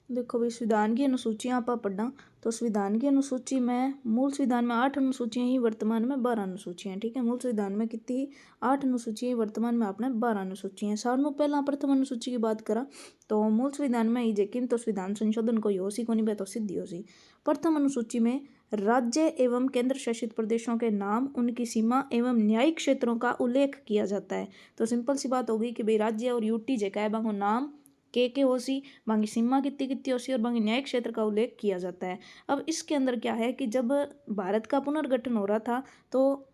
देखो भाई, संविधान की अनुसूचियाँ आप पढ़ना, तो संविधान की अनुसूची में मूल संविधान में 8 अनुसूचियाँ ही, वर्तमान में 12 अनुसूचियाँ, ठीक है। मूल संविधान में कितनी, 8 अनुसूचियाँ, वर्तमान में आपने 12 अनुसूचियाँ। सारनु पहला प्रथम अनुसूची की बात करा तो मूल संविधान में ही जेकिन तो संविधान संशोधन कोई हो सी को नहीं तो सिद्धि हो सी। प्रथम अनुसूची में राज्य एवं केंद्र शासित प्रदेशों के नाम, उनकी सीमा एवं न्यायिक क्षेत्रों का उल्लेख किया जाता है। तो सिंपल सी बात होगी कि भाई राज्य और यूटी जे का है बांगो नाम के हो सी, बाकी सीमा कितनी कितनी हो सी और बाकी न्यायिक क्षेत्र का उल्लेख किया जाता है। अब इसके अंदर क्या है कि जब भारत का पुनर्गठन हो रहा था तो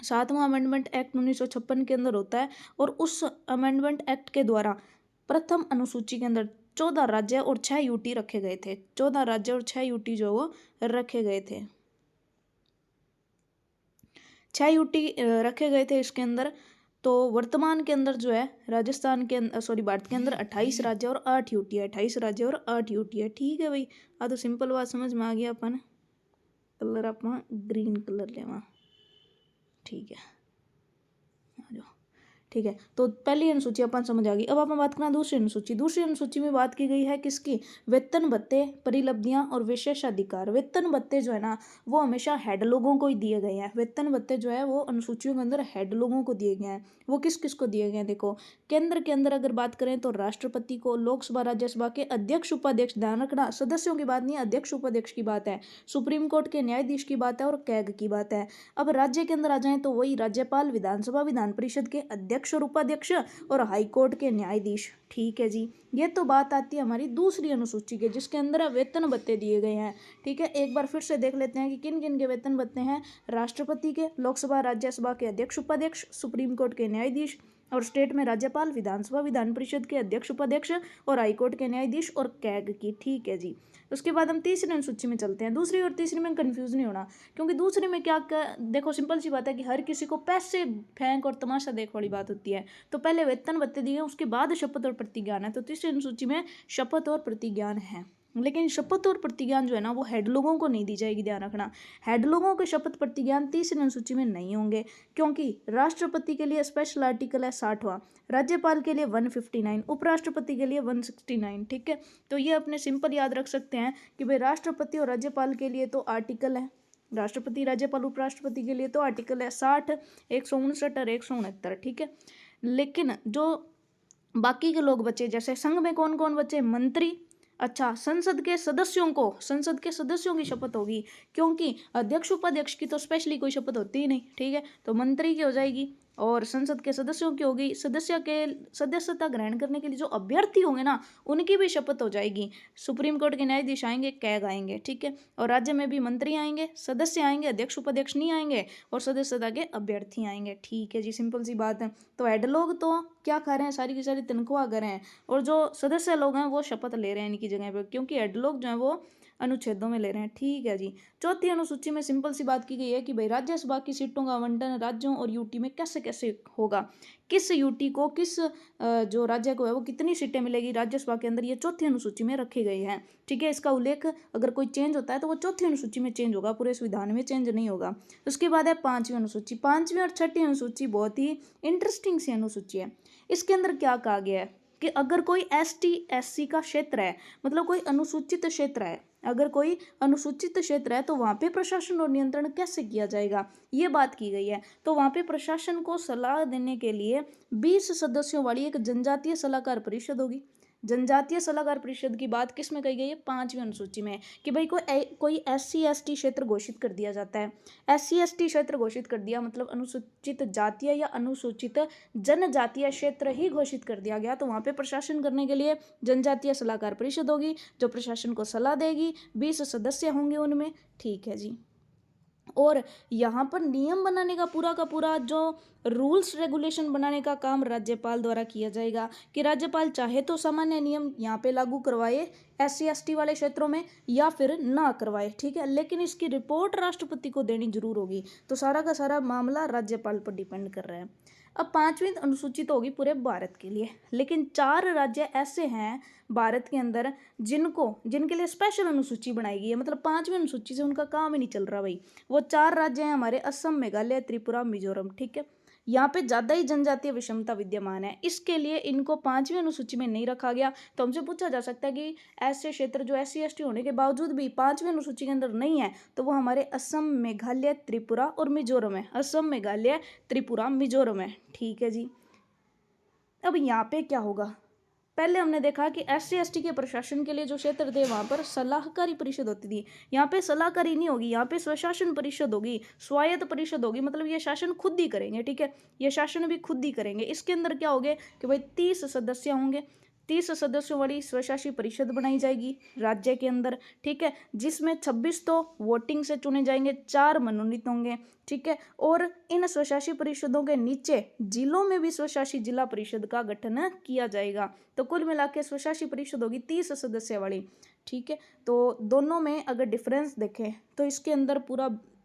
7वां अमेंडमेंट एक्ट 1956 के अंदर होता है, और उस अमेंडमेंट एक्ट के द्वारा प्रथम अनुसूची के अंदर 14 राज्य और 6 यूटी रखे गए थे। 14 राज्य और 6 यूटी जो वो रखे गए थे, 6 यूटी रखे गए थे इसके अंदर। तो वर्तमान के अंदर जो है राजस्थान के अंदर, सॉरी, भारत के अंदर 28 राज्य और 8 यूटी है, 28 राज्य और 8 यूटी है, ठीक है भाई। तो सिंपल बात समझ में आ गया। अपन कलर आप ग्रीन कलर लेवा, ठीक है, आ जाओ, ठीक है। तो पहली अनुसूची अपन समझ आ गई। अब अपन बात करना दूसरी अनुसूची। दूसरी अनुसूची में बात की गई है किसकी, वेतन भत्ते, परिलब्धियां और विशेषाधिकार। वेतन भत्ते जो है ना वो हमेशा हेड लोगों को ही दिए गए हैं। वेतन भत्ते जो है वो अनुसूचियों के अंदर हेड लोगों को दिए गए हैं। वो किस किस को दिए गए हैं, देखो, केंद्र के अंदर अगर बात करें तो राष्ट्रपति को, लोकसभा राज्यसभा के अध्यक्ष उपाध्यक्ष, ध्यान रखना सदस्यों की बात नहीं है, अध्यक्ष उपाध्यक्ष की बात है, सुप्रीम कोर्ट के न्यायाधीश की बात है और कैग की बात है। अब राज्य के अंदर आ जाए तो वही राज्यपाल, विधानसभा, विधान परिषद के अध्यक्ष और उपाध्यक्ष और हाईकोर्ट के न्यायाधीश, ठीक है जी। ये तो बात आती है हमारी दूसरी अनुसूची के, जिसके अंदर वेतन भत्ते दिए गए हैं, ठीक है। एक बार फिर से देख लेते हैं कि किन किन के वेतन भत्ते हैं। राष्ट्रपति के, लोकसभा राज्यसभा के अध्यक्ष उपाध्यक्ष, सुप्रीम कोर्ट के न्यायाधीश, और स्टेट में राज्यपाल, विधानसभा, विधान परिषद के अध्यक्ष उपाध्यक्ष और हाईकोर्ट के न्यायाधीश और कैग की, ठीक है जी। उसके बाद हम तीसरी अनुसूची में चलते हैं। दूसरी और तीसरी में कंफ्यूज नहीं होना, क्योंकि दूसरी में क्या देखो सिंपल सी बात है कि हर किसी को पैसे फेंक और तमाशा देख वाली बात होती है। तो पहले वेतन भत्ते दिए, उसके बाद शपथ और प्रतिज्ञान है। तो तीसरी अनुसूची में शपथ और प्रतिज्ञान है, लेकिन शपथ और प्रतिज्ञान जो है ना वो हेड लोगों को नहीं दी जाएगी, ध्यान रखना। हेड लोगों के शपथ प्रतिज्ञान तीसरी अनुसूची में नहीं होंगे, क्योंकि राष्ट्रपति के लिए स्पेशल आर्टिकल है 60वां, राज्यपाल के लिए 159, उपराष्ट्रपति के लिए 169, ठीक है। तो ये अपने सिंपल याद रख सकते हैं कि भाई राष्ट्रपति और राज्यपाल के लिए तो आर्टिकल है, राष्ट्रपति, राज्यपाल, उपराष्ट्रपति के लिए तो आर्टिकल है 60, 159 और 169, ठीक है। लेकिन जो बाकी के लोग बचे, जैसे संघ में कौन कौन बचे, मंत्री, अच्छा, संसद के सदस्यों की शपथ होगी, क्योंकि अध्यक्ष उपाध्यक्ष की तो स्पेशली कोई शपथ होती ही नहीं, ठीक है। तो मंत्री की हो जाएगी और संसद के सदस्यों की होगी। सदस्यता ग्रहण करने के लिए जो अभ्यर्थी होंगे ना उनकी भी शपथ हो जाएगी। सुप्रीम कोर्ट के न्यायाधीश आएंगे, कैग आएंगे, ठीक है। और राज्य में भी मंत्री आएंगे, सदस्य आएंगे, अध्यक्ष उपाध्यक्ष नहीं आएंगे, और सदस्यता के अभ्यर्थी आएंगे, ठीक है जी। सिंपल सी बात है। तो हेड लोग तो क्या खा रहे हैं, सारी की सारी तनख्वाह कर रहे हैं, और जो सदस्य लोग हैं वो शपथ ले रहे हैं इनकी जगह पर, क्योंकि हेड लोग जो हैं वो अनुच्छेदों में ले रहे हैं, ठीक है जी। चौथी अनुसूची में सिंपल सी बात की गई है कि भाई राज्यसभा की सीटों का आवंटन राज्यों और यूटी में कैसे कैसे होगा, किस यूटी को, किस जो राज्य को है वो कितनी सीटें मिलेगी राज्यसभा के अंदर, ये चौथी अनुसूची में रखी गई है, ठीक है। इसका उल्लेख अगर कोई चेंज होता है तो वो चौथी अनुसूची में चेंज होगा, पूरे संविधान में चेंज नहीं होगा। उसके बाद है पांचवी अनुसूची। पांचवी और छठी अनुसूची बहुत ही इंटरेस्टिंग सी अनुसूची है। इसके अंदर क्या कहा गया है कि अगर कोई एसटी एससी का क्षेत्र है, मतलब कोई अनुसूचित क्षेत्र है, अगर कोई अनुसूचित क्षेत्र है तो वहाँ पे प्रशासन और नियंत्रण कैसे किया जाएगा, ये बात की गई है। तो वहाँ पे प्रशासन को सलाह देने के लिए 20 सदस्यों वाली एक जनजातीय सलाहकार परिषद होगी। जनजातीय सलाहकार परिषद की बात किस में कही गई है, पांचवी अनुसूची में, कि भाई कोई SC ST क्षेत्र घोषित कर दिया जाता है। SC ST क्षेत्र घोषित कर दिया मतलब अनुसूचित जातीय या अनुसूचित जनजातीय क्षेत्र ही घोषित कर दिया गया, तो वहाँ पे प्रशासन करने के लिए जनजातीय सलाहकार परिषद होगी जो प्रशासन को सलाह देगी। 20 सदस्य होंगे उनमें, ठीक है जी। और यहाँ पर नियम बनाने का पूरा जो रूल्स रेगुलेशन बनाने का काम राज्यपाल द्वारा किया जाएगा, कि राज्यपाल चाहे तो सामान्य नियम यहाँ पे लागू करवाए SC ST वाले क्षेत्रों में या फिर ना करवाए, ठीक है। लेकिन इसकी रिपोर्ट राष्ट्रपति को देनी जरूर होगी। तो सारा का सारा मामला राज्यपाल पर डिपेंड कर रहा है। अब पांचवी अनुसूची तो होगी पूरे भारत के लिए, लेकिन 4 राज्य ऐसे हैं भारत के अंदर जिनके लिए स्पेशल अनुसूची बनाई गई है, मतलब पांचवी अनुसूची से उनका काम ही नहीं चल रहा भाई। वो 4 राज्य हैं हमारे, असम, मेघालय, त्रिपुरा, मिजोरम, ठीक है। यहाँ पे ज़्यादा ही जनजातीय विषमता विद्यमान है, इसके लिए इनको 5वीं अनुसूची में नहीं रखा गया। तो हमसे पूछा जा सकता है कि ऐसे क्षेत्र जो SC ST होने के बावजूद भी 5वीं अनुसूची के अंदर नहीं है, तो वो हमारे असम, मेघालय, त्रिपुरा और मिजोरम है। असम, मेघालय, त्रिपुरा, मिजोरम है। ठीक है जी। अब यहाँ पे क्या होगा, पहले हमने देखा कि SC ST के प्रशासन के लिए जो क्षेत्र थे वहाँ पर सलाहकारी परिषद होती थी। यहाँ पे सलाहकारी नहीं होगी, यहाँ पे स्वशासन परिषद होगी, स्वायत्त परिषद होगी, मतलब ये शासन खुद ही करेंगे। ठीक है, ये शासन भी खुद ही करेंगे। इसके अंदर क्या होंगे कि भाई 30 सदस्य होंगे, 30 सदस्यों वाली स्वशासी परिषद बनाई जाएगी राज्य के अंदर। ठीक है, जिसमें 26 तो वोटिंग से चुने जाएंगे, 4 मनोनीत होंगे। ठीक है, और इन स्वशासी परिषदों के नीचे जिलों में भी स्वशासी जिला परिषद का गठन किया जाएगा। तो कुल मिला के स्वशासी परिषद होगी 30 सदस्य वाली। ठीक है, तो दोनों में अगर डिफरेंस देखें तो इसके अंदर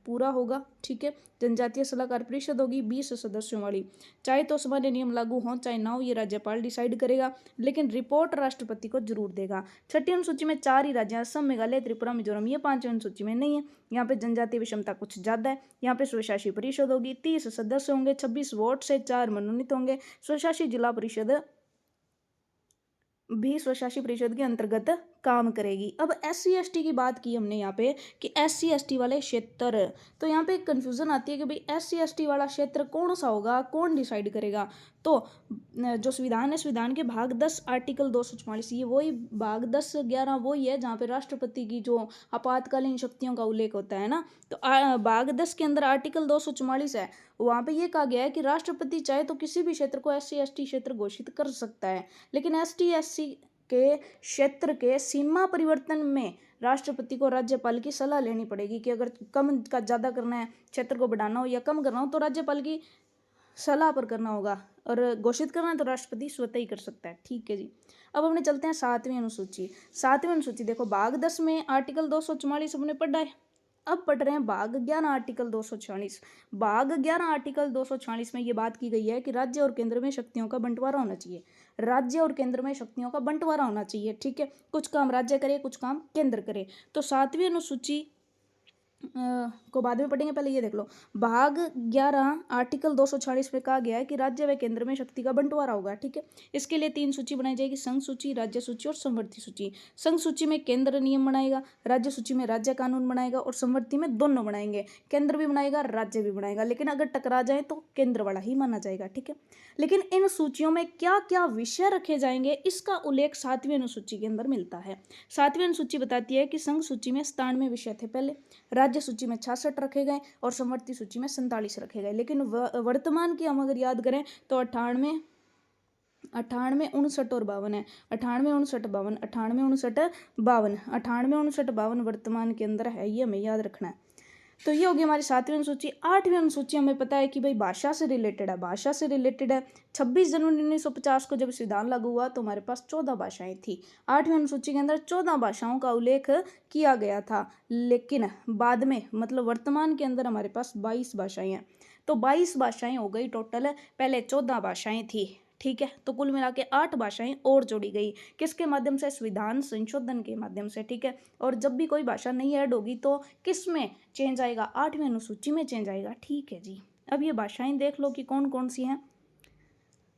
पूरा होगा। ठीक है, जनजातीय सलाहकार परिषद होगी 20 सदस्यों वाली। चाहे तो सामान्य नियम लागू हो चाहे ना हो, ये राज्यपाल डिसाइड करेगा, लेकिन रिपोर्ट राष्ट्रपति को जरूर देगा। 6ठी अनुसूची में 4 ही राज्य, असम, मेघालय, त्रिपुरा, मिजोरम। ये 5वीं अनुसूची में नहीं है। यहाँ पे जनजातीय विषमता कुछ ज्यादा है। यहाँ पे स्वशासी परिषद होगी, 30 सदस्य होंगे, 26 वोट से 4 मनोनीत होंगे। स्वशासी जिला परिषद भी स्वशासी परिषद के अंतर्गत काम करेगी। अब SC ST की बात की हमने यहाँ पे कि SC ST वाले क्षेत्र, तो यहाँ पे कन्फ्यूजन आती है कि भाई SC ST वाला क्षेत्र कौन सा होगा, कौन डिसाइड करेगा। तो जो संविधान है, संविधान के भाग 10 आर्टिकल 244, ये वही भाग 10-11 वही है जहाँ पे राष्ट्रपति की जो आपातकालीन शक्तियों का उल्लेख होता है ना। तो भाग 10 के अंदर आर्टिकल 244 है, वहाँ पे ये कहा गया है कि राष्ट्रपति चाहे तो किसी भी क्षेत्र को SC ST क्षेत्र घोषित कर सकता है, लेकिन ST SC के क्षेत्र के सीमा परिवर्तन में राष्ट्रपति को राज्यपाल की सलाह लेनी पड़ेगी कि अगर कम का ज़्यादा करना है, क्षेत्र को बढ़ाना हो या कम करना हो, तो राज्यपाल की सलाह पर करना होगा, और घोषित करना है तो राष्ट्रपति स्वतः ही कर सकता है। ठीक है जी। अब हमने चलते हैं 7वीं अनुसूची। 7वीं अनुसूची देखो, भाग 10 में आर्टिकल 244 हमने पढ़ा है। अब पढ़ रहे हैं भाग 11 आर्टिकल 246। भाग 11 आर्टिकल 246 में ये बात की गई है कि राज्य और केंद्र में शक्तियों का बंटवारा होना चाहिए। राज्य और केंद्र में शक्तियों का बंटवारा होना चाहिए। ठीक है, कुछ काम राज्य करे, कुछ काम केंद्र करे। तो 7वीं अनुसूची को बाद में पढ़ेंगे, पहले ये देख लो। भाग 11 आर्टिकल 246 में कहा गया है कि राज्य व केंद्र में शक्ति का बंटवारा होगा। ठीक है, इसके लिए 3 सूची बनाई जाएगी, संघ सूची, राज्य सूची और समवर्ती सूची। संघ सूची में केंद्र नियम बनाएगा, राज्य सूची में राज्य कानून बनाएगा, और समवर्ती में दोनों बनाएंगे, केंद्र भी बनाएगा, राज्य भी बनाएगा। लेकिन अगर टकरा जाए तो केंद्र वाला ही माना जाएगा। ठीक है, लेकिन इन सूचियों में क्या क्या विषय रखे जाएंगे, इसका उल्लेख 7वीं अनुसूची के अंदर मिलता है। 7वीं अनुसूची बताती है कि संघ सूची में 97 विषय थे पहले, राज्य सूची में 66 रखे गए, और समवर्ती सूची में 47 रखे गए। लेकिन वर्तमान की हम अगर याद करें तो 98, 59 और 52 है। 98, 59, 52, 98, 59, 52, 98, 59, 52 वर्तमान के अंदर है, ये हमें याद रखना है। तो ये होगी हमारी 7वीं अनुसूची। 8वीं अनुसूची हमें पता है कि भाई भाषा से रिलेटेड है, भाषा से रिलेटेड है। 26 जनवरी 1950 को जब संविधान लागू हुआ तो हमारे पास 14 भाषाएं थी। 8वीं अनुसूची के अंदर 14 भाषाओं का उल्लेख किया गया था, लेकिन बाद में मतलब वर्तमान के अंदर हमारे पास 22 भाषाएं हैं। तो 22 भाषाएं हो गई टोटल, पहले 14 भाषाएं थी। ठीक है, तो कुल मिला के 8 भाषाएं और जोड़ी गई, किसके माध्यम से, संविधान संशोधन के माध्यम से। ठीक है, और जब भी कोई भाषा नहीं ऐड होगी तो किस में चेंज आएगा, 8वीं अनुसूची में चेंज आएगा। ठीक है जी। अब ये भाषाएं देख लो कि कौन कौन सी हैं।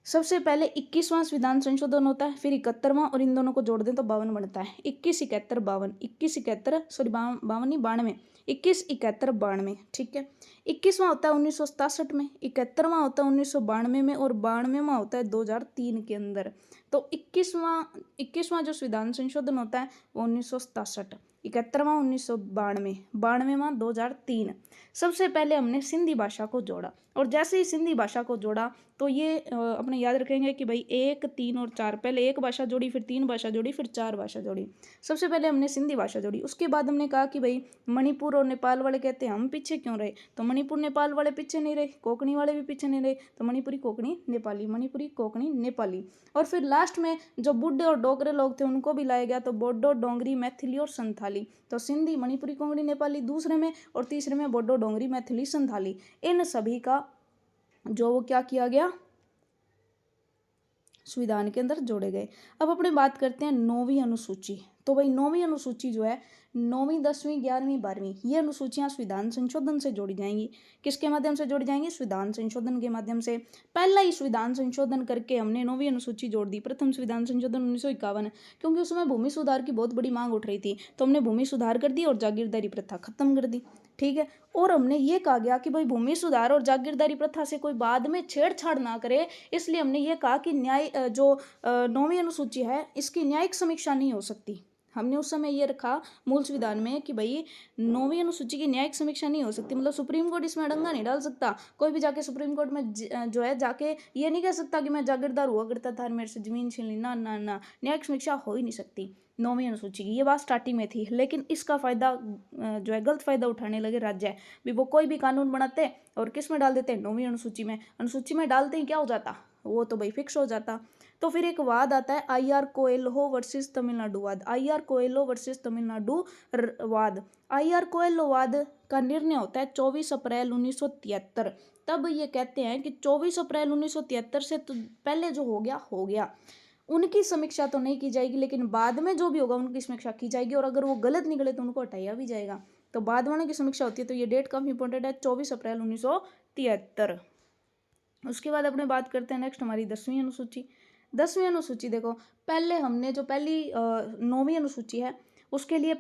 सबसे पहले 21वां संविधान संशोधन होता है, फिर 71वां, और इन दोनों को जोड़ दें तो 52 बनता है। 21, 71, 52, 21, 71, सॉरी 52 नहीं 92, 21, 71, 92। ठीक है, 21वां होता है 1967 में, 71वां होता है 1992 में, और 92वां होता है 2003 के अंदर। तो 21वां जो संविधान संशोधन होता है वो 1967, 71वां 1992, 92वां 2003। सबसे पहले हमने सिंधी भाषा को जोड़ा, और जैसे ही सिंधी भाषा को जोड़ा तो ये अपने याद रखेंगे कि भाई 1, 3 और 4, पहले एक भाषा जोड़ी, फिर 3 भाषा जोड़ी, फिर 4 भाषा जोड़ी। सबसे पहले हमने सिंधी भाषा जोड़ी, उसके बाद हमने कहा कि भाई मणिपुर और नेपाल वाले कहते हैं हम पीछे क्यों रहे, तो मणिपुर नेपाल वाले पीछे नहीं रहे, कोंकणी वाले भी पीछे नहीं रहे, तो मणिपुरी कोंकणी नेपाली, मणिपुरी कोंकणी नेपाली। और फिर लास्ट में जो बुड्ढे और डोगरे लोग थे उनको भी लाया गया, तो बोडो, डोंगरी, मैथिली और संथाली। तो सिंधी, मणिपुरी, कोंकणी, नेपाली दूसरे में, और तीसरे में बोडो, डोंगरी, मैथिली, संथाली। इन सभी का जो वो क्या किया गया, संविधान के अंदर जोड़े गए। अब अपने बात करते हैं 9वीं अनुसूची। तो भाई 9वीं अनुसूची जो है, 9वीं 10वीं 11वीं 12वीं ये अनुसूचियाँ संविधान संशोधन से जोड़ी जाएंगी। किसके माध्यम से जोड़ी जाएंगी? संविधान संशोधन के माध्यम से। पहला ही संविधान संशोधन करके हमने 9वीं अनुसूची जोड़ दी। प्रथम संविधान संशोधन 1951, क्योंकि उस समय भूमि सुधार की बहुत बड़ी मांग उठ रही थी, तो हमने भूमि सुधार कर दी और जागीरदारी प्रथा खत्म कर दी। ठीक है, और हमने ये कहा गया कि भाई भूमि सुधार और जागीरदारी प्रथा से कोई बाद में छेड़छाड़ ना करे, इसलिए हमने ये कहा कि न्याय जो 9वीं अनुसूची है इसकी न्यायिक समीक्षा नहीं हो सकती। हमने उस समय ये रखा मूल संविधान में कि भाई 9वीं अनुसूची की न्यायिक समीक्षा नहीं हो सकती, मतलब सुप्रीम कोर्ट इसमें अड़ंगा नहीं डाल सकता। कोई भी जाके सुप्रीम कोर्ट में जो है जाके ये नहीं कह सकता कि मैं जागीरदार हुआ करता था मेरे से जमीन छीन ली, ना ना ना, न्यायिक समीक्षा हो ही नहीं सकती 9वीं अनुसूची की। ये बात स्टार्टिंग में थी, लेकिन इसका फायदा जो है गलत फायदा उठाने लगे राज्य भी। वो कोई भी कानून बनाते और किस में डाल देते? 9वीं अनुसूची में। अनुसूची में डालते ही क्या हो जाता? वो तो भाई फिक्स हो जाता। तो फिर एक वाद आता है आई.आर. कोएल्हो वर्सेस तमिलनाडु वाद। आई.आर. कोएल्हो वर्सेस तमिलनाडु वाद। आई.आर. कोएल्हो वाद का निर्णय होता है 24 अप्रैल 1973। तब ये कहते हैं कि 24 अप्रैल 1973 से तो पहले जो हो गया उनकी समीक्षा तो नहीं की जाएगी, लेकिन बाद में जो भी होगा उनकी समीक्षा की जाएगी, और अगर वो गलत निकले तो उनको हटाया भी जाएगा। तो बाद वालों की समीक्षा होती है। तो ये डेट काफी इंपॉर्टेंट है, 24 अप्रैल 1973। उसके बाद अपने बात करते हैं नेक्स्ट हमारी 10वीं अनुसूची। 10वीं अनुसूची देखो, पहले हमने जो पहली 9वीं अनुसूची है उसके लिए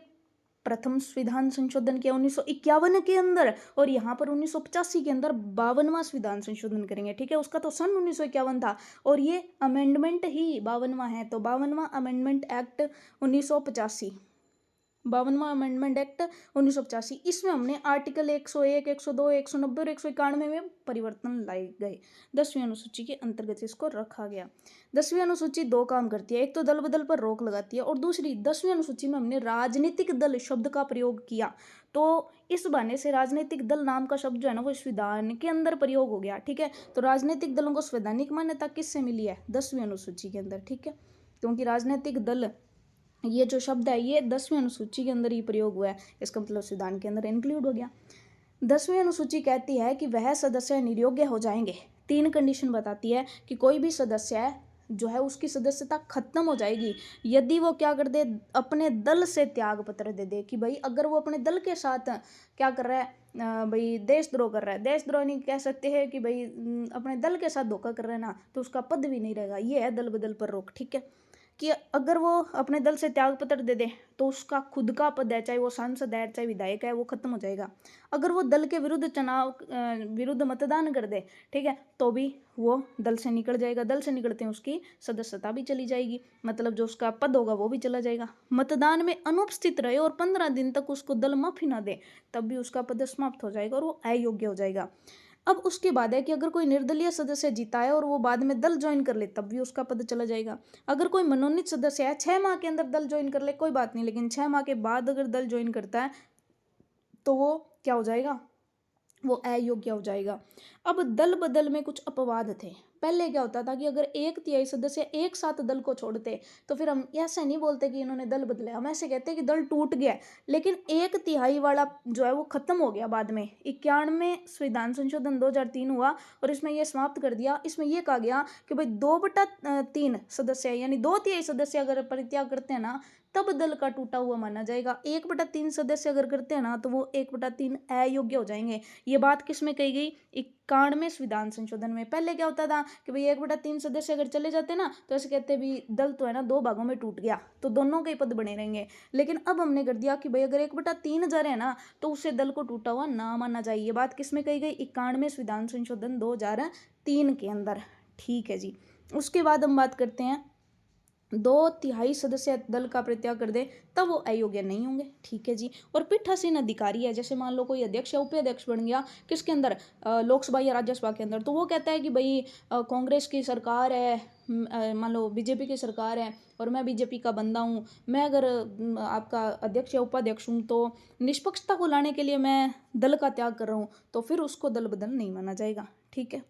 प्रथम संविधान संशोधन किया 1951 के अंदर, और यहाँ पर 1985 के अंदर 52वां संविधान संशोधन करेंगे। ठीक है, उसका तो सन 1951 था और ये अमेंडमेंट ही 52वां है। तो 52वां अमेंडमेंट एक्ट 1985, 52वां अमेंडमेंट एक्ट 1985, इसमें हमने आर्टिकल 101, 102, 190 और 191 में परिवर्तन लाए गए। 10वीं अनुसूची के अंतर्गत इसको रखा गया। 10वीं अनुसूची दो काम करती है, एक तो दल बदल पर रोक लगाती है, और दूसरी 10वीं अनुसूची में हमने राजनीतिक दल शब्द का प्रयोग किया। तो इस बहाने से राजनीतिक दल नाम का शब्द जो है ना वो संविधान के अंदर प्रयोग हो गया। ठीक है, तो राजनीतिक दलों को संवैधानिक मान्यता किससे मिली है? 10वीं अनुसूची के अंदर। ठीक है, क्योंकि राजनीतिक दल ये जो शब्द है ये 10वीं अनुसूची के अंदर ही प्रयोग हुआ है, इसका मतलब संविधान के अंदर इंक्लूड हो गया। 10वीं अनुसूची कहती है कि वह सदस्य नियोग्य हो जाएंगे। 3 कंडीशन बताती है कि कोई भी सदस्य है जो है उसकी सदस्यता खत्म हो जाएगी यदि वो क्या कर दे? अपने दल से त्याग पत्र दे दे। कि भाई अगर वो अपने दल के साथ क्या कर रहा है, भाई देशद्रोह कर रहा है, देशद्रोह नहीं कह सकते हैं कि भाई अपने दल के साथ धोखा कर रहा है ना, तो उसका पद भी नहीं रहेगा। ये है दल बदल पर रोक। ठीक है, कि अगर वो अपने दल से त्याग पत्र दे दे तो उसका खुद का पद है, चाहे वो सांसद है चाहे विधायक है, वो खत्म हो जाएगा। अगर वो दल के विरुद्ध मतदान कर दे, ठीक है, तो भी वो दल से निकल जाएगा। दल से निकलते हैं उसकी सदस्यता भी चली जाएगी, मतलब जो उसका पद होगा वो भी चला जाएगा। मतदान में अनुपस्थित रहे और 15 दिन तक उसको दल माफी ना दे, तब भी उसका पद समाप्त हो जाएगा और वो अयोग्य हो जाएगा। अब उसके बाद है कि अगर कोई निर्दलीय सदस्य जीता है और वो बाद में दल ज्वाइन कर ले, तब भी उसका पद चला जाएगा। अगर कोई मनोनीत सदस्य है 6 माह के अंदर दल ज्वाइन कर ले कोई बात नहीं, लेकिन 6 माह के बाद अगर दल ज्वाइन करता है तो वो क्या हो जाएगा? वो अयोग्य हो जाएगा। अब दल बदल में कुछ अपवाद थे। पहले क्या होता था कि अगर 1/3 सदस्य एक साथ दल को छोड़ते तो फिर हम ऐसे नहीं बोलते कि इन्होंने दल बदला, हम ऐसे कहते कि दल टूट गया। लेकिन 1/3 वाला जो है वो खत्म हो गया बाद में। 91 संविधान संशोधन 2003 हुआ और इसमें यह समाप्त कर दिया। इसमें यह कहा गया कि भाई 2/3 सदस्य यानी 2/3 सदस्य अगर परित्याग करते हैं ना, तब दल का टूटा हुआ माना जाएगा। 1/3 सदस्य अगर करते हैं ना, तो वो 1/3 अयोग्य हो जाएंगे। ये बात किस में कही गई? 91वें संविधान संशोधन में। पहले क्या होता था कि भाई 1/3 सदस्य अगर चले जाते ना, तो ऐसे कहते भी दल तो है ना 2 भागों में टूट गया, तो दोनों के पद बने रहेंगे। लेकिन अब हमने कर दिया कि भाई अगर 1/3 जा रहे हैं ना, तो उससे दल को टूटा हुआ ना माना जाए। ये बात किस में कही गई? 91वें संविधान संशोधन 2003 के अंदर। ठीक है जी। उसके बाद हम बात करते हैं 2/3 सदस्य दल का परित्याग कर दे तब वो अयोग्य नहीं होंगे। ठीक है जी। और पीठासीन अधिकारी है, जैसे मान लो कोई अध्यक्ष या उपाध्यक्ष बन गया किसके अंदर? लोकसभा या राज्यसभा के अंदर, तो वो कहता है कि भाई कांग्रेस की सरकार है, मान लो बीजेपी की सरकार है और मैं बीजेपी का बंदा हूँ, मैं अगर आपका अध्यक्ष या उपाध्यक्ष हूँ तो निष्पक्षता को लाने के लिए मैं दल का त्याग कर रहा हूँ, तो फिर उसको दल बदल नहीं माना जाएगा। ठीक है।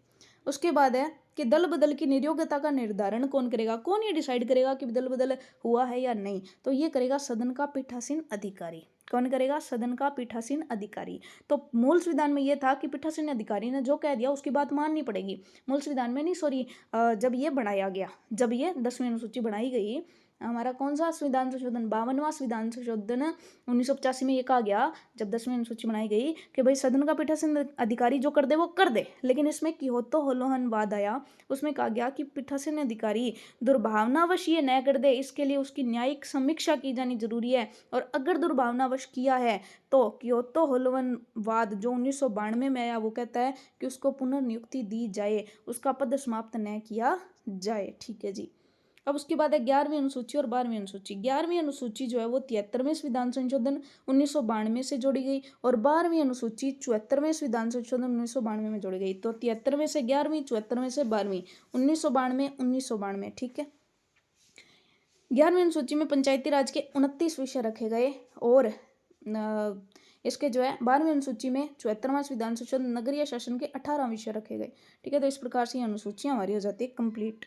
उसके बाद है कि दल बदल की नियोग्यता का निर्धारण कौन करेगा? कौन ये डिसाइड करेगा कि दल बदल हुआ है या नहीं? तो ये करेगा सदन का पीठासीन अधिकारी। कौन करेगा? सदन का पीठासीन अधिकारी। तो मूल संविधान में ये था कि पीठासीन अधिकारी ने जो कह दिया उसकी बात माननी पड़ेगी। मूल संविधान में नहीं, सॉरी, जब ये बनाया गया, जब ये 10वीं अनुसूची बनाई गई हमारा कौन सा संविधान संशोधन, 52वां संविधान संशोधन 1985 में ये कहा गया जब 10वीं अनुसूची बनाई गई कि भाई सदन का पीठासीन अधिकारी जो कर दे वो कर दे। लेकिन इसमें कियोतो होलोहन वाद आया, उसमें कहा गया कि पीठासीन अधिकारी दुर्भावनावश ये न कर दे, इसके लिए उसकी न्यायिक समीक्षा की जानी जरूरी है। और अगर दुर्भावनावश किया है तो कियोतो होलोहन वाद जो 1992 में आया वो कहता है कि उसको पुनर्नियुक्ति दी जाए, उसका पद समाप्त न किया जाए। ठीक है जी। अब उसके बाद है 11वीं अनुसूची और 12वीं अनुसूची। 11वीं अनुसूची जो है वो 73वें संविधान संशोधन 1992 से जोड़ी गई और 12वीं अनुसूची 74वें संविधान संशोधन 1992 में जोड़ी गई। तो 73वें से 11वीं, 74वें से 12वीं, 1992 ठीक है। 11वीं अनुसूची में पंचायती राज के 29 विषय रखे गए और इसके जो है 12वीं अनुसूची में 74वां संविधान संशोधन नगरीय शासन के 18 विषय रखे गए। ठीक है, तो इस प्रकार से ये अनुसूचियां हमारी हो जाती है कंप्लीट।